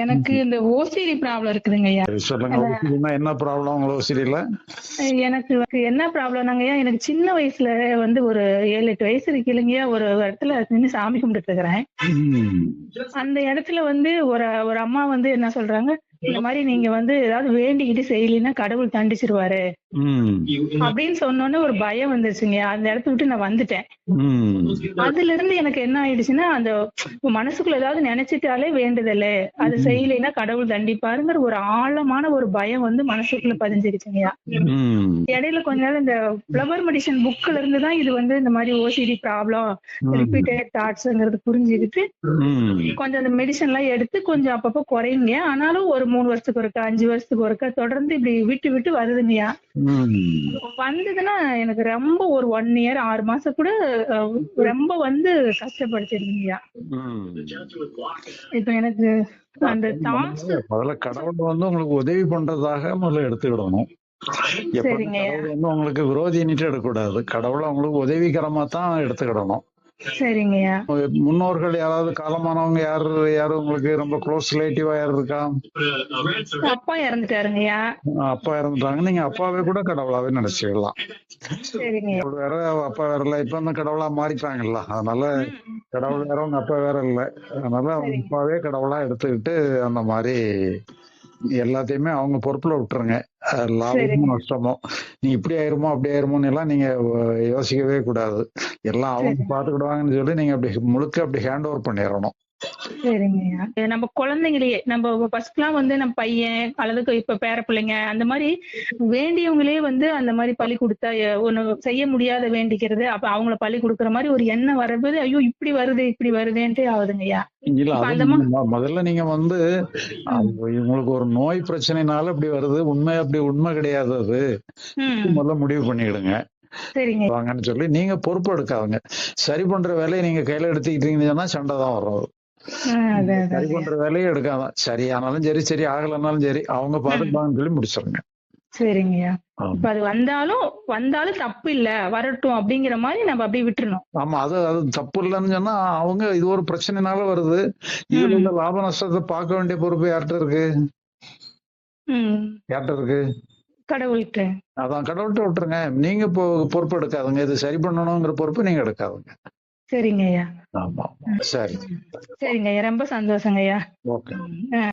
எனக்கு இந்த OCD problem இருக்குதுங்கய்யா. சரி, சொல்லுங்க. அந்த ஓசிடினா என்ன ப்ராப்ளம் உங்களுக்கு ஓசிடில? எனக்கு என்ன ப்ராப்ளம்னாங்கய்யா, எனக்கு சின்ன வயசுல வந்து ஒரு 7, 8 வயசு இருக்குல்லங்கய்யா, ஒரு இடத்துல நின்னு சாமி கும்பிட்டுட்டு இருக்கிறேன். ம். அந்த இடத்துல வந்து ஒரு ஒரு அம்மா வந்து என்ன சொல்றாங்க, இந்த மாரி நீங்க வந்து ஏதாவது வேண்டிக்கிட்டு செய்யலைன்னா கடவுள் தண்டிச்சிருவாரு. ம். அப்படின்னு சொன்னோனே ஒரு பயம் வந்துருச்சுங்கய்யா. அந்த இடத்த விட்டு நான் வந்துட்டேன். ம். அதுல இருந்து எனக்கு என்ன ஆயிடுச்சுன்னா, அந்த மனசுக்குள்ள ஏதாவது நினைச்சிட்டாலே வேண்டுதலு, அது செய்யலைன்னா கடவுள் தண்டிப்பாருங்கிற ஒரு ஆழமான ஒரு பயம் வந்து மனசுக்குள்ள பதிஞ்சிருச்சுங்கய்யா. ம். இடையில கொஞ்ச நாள் இந்த ஃப்ளவர் மெடிசன் புக்ல இருந்து தான் இது வந்து இந்த மாதிரி ஓசிடி ப்ராப்ளம், ம். ரிப்பீட்டட் தாட்ஸ்ங்கிறது புரிஞ்சுக்கிட்டு, ம். கொஞ்சம் அந்த மெடிசன்லாம் எடுத்து கொஞ்சம் அப்பப்போ குறையுங்க. ஆனாலும் ஒரு 3 வருஷத்துக்கு ஒருக்கா, 5 வருஷத்துக்கு ஒருக்கா தொடர்ந்து இப்படி விட்டு விட்டு வருதுங்கய்யா. ம். வந்ததுன்னா எனக்கு ரொம்ப ஒரு 1 இயர் 6 மாசம் கூட அஹ், ரொம்ப வந்து கஷ்டப்படுத்திருந்தீங்கய்யா. ம். இப்ப எனக்கு அந்த தாட்ஸ். முதல்ல கடவுள் வந்து உங்களுக்கு உதவி பண்றதாக முதல்ல எடுத்துக்கிடணும். எப்பவுமே சரிங்கய்யா. கடவுள் வந்து உங்களுக்கு விரோதின்னுட்டு எடுக்கக்கூடாது. கடவுளை உங்களுக்கு உதவிகரமா தான் எடுத்துக்கிடணும். சரிங்கய்யா. முன்னோர்கள் யாராவது காலமானவங்க யாரு உங்களுக்கு ரொம்ப க்ளோஸ் ரிலேட்டிவா யாரு இருக்கா? அப்பா இறந்துட்டாருங்கய்யா. அப்பா இறந்துட்டாங்க. நீங்க அப்பாவே கூட கடவுளாவே நினைச்சுக்கலாம். சரிங்கய்யா. கடவுள் வேற அப்பா வேற இல்ல. இப்ப இந்த கடவுளா மாறிட்டாங்கல்ல. அதனால ம். கடவுள் வேற உங்க அப்பா வேற இல்ல. அதனால அவங்க சரிங்க. அப்பாவே கடவுளா எடுத்துக்கிட்டு அந்த மாதிரி எல்லாத்தையுமே அவங்க பொறுப்புல விட்டுருங்க. லாபமோ சரிங்க. நஷ்டமோ நீ இப்படி ஆயிருமோ அப்படி ஆயிருமோன்னு எல்லாம் நீங்க யோசிக்கவே கூடாது. எல்லாம் அவங்க சரிங்க. பாத்துக்கிடுவாங்கன்னு சொல்லி நீங்க அப்படி முழுக்க அப்படி ஹேண்ட் ஓவர் பண்ணிடணும். சரிங்கய்யா. நம்ம குழந்தைங்களையே நம்ம ஃபர்ஸ்ட்லாம் வந்து நம்ம பையன் அல்லது இப்ப பேர பிள்ளைங்க அந்த மாதிரி வேண்டியவங்களே வந்து அந்த மாதிரி பலி கொடுத்தா ஒண்ணு செய்ய முடியாத வேண்டிக்கிறது. அப்ப அவங்கள பலி கொடுக்குற மாதிரி ஒரு எண்ணம் வரும்போது ஐயோ இப்படி வருது இப்படி வருதேன்ட்டே ஆகுதுங்கய்யா. இல்ல இப்ப அது அந்த முதல்ல நீங்க வந்து ம். உங்களுக்கு ஒரு நோய் பிரச்சனைனால அப்படி வருது. அப்படி உண்மை கிடையாது அது. ம். முதல்ல முடிவு பண்ணிடுங்க. சரிங்க. வாங்கன்னு சொல்லி நீங்க பொறுப்பு எடுக்காதுங்க. சரி பண்ற வேலையை நீங்க கையில எடுத்துக்கிட்டீங்கன்னு சொன்னா சண்டை தான் வரும். அதான் சரி அதாங்கய்யா. பண்ற வேலையை எடுக்காதான். சரி ஆனாலும் சரி, சரி ஆகலனாலும் சரி அவங்க ம். பாத்துக்கிட்டாங்கன்னு சொல்லி முடிச்சிருங்க. சரிங்கய்யா. ஆமா. இப்ப அது வந்தாலும் வந்தாலும் தப்பு இல்ல வரட்டும் அப்படிங்கிற மாதிரி நம்ம அப்படியே விட்டுறணும். ஆமா, அது அது தப்பு இல்லைன்னு சொன்னா அவங்க இது ஒரு பிரச்சனைனால வருது. இதுல உள்ள ம். லாப நஷ்டத்தை பார்க்க வேண்டிய பொறுப்பு யார்கிட்ட இருக்கு? ம். யார்கிட்ட இருக்கு? கடவுள்கிட்ட. அதான் கடவுள்கிட்ட விட்டுருங்க. நீங்க பொறுப்பு எடுக்காதுங்க. இது சரி பண்ணணுங்கிற பொறுப்பு நீங்க எடுக்காதுங்க. சரிங்கய்யா. ஆமா. சரி. சரிங்கய்யா. ரொம்ப சந்தோஷங்கய்யா. ஓகே. ம்.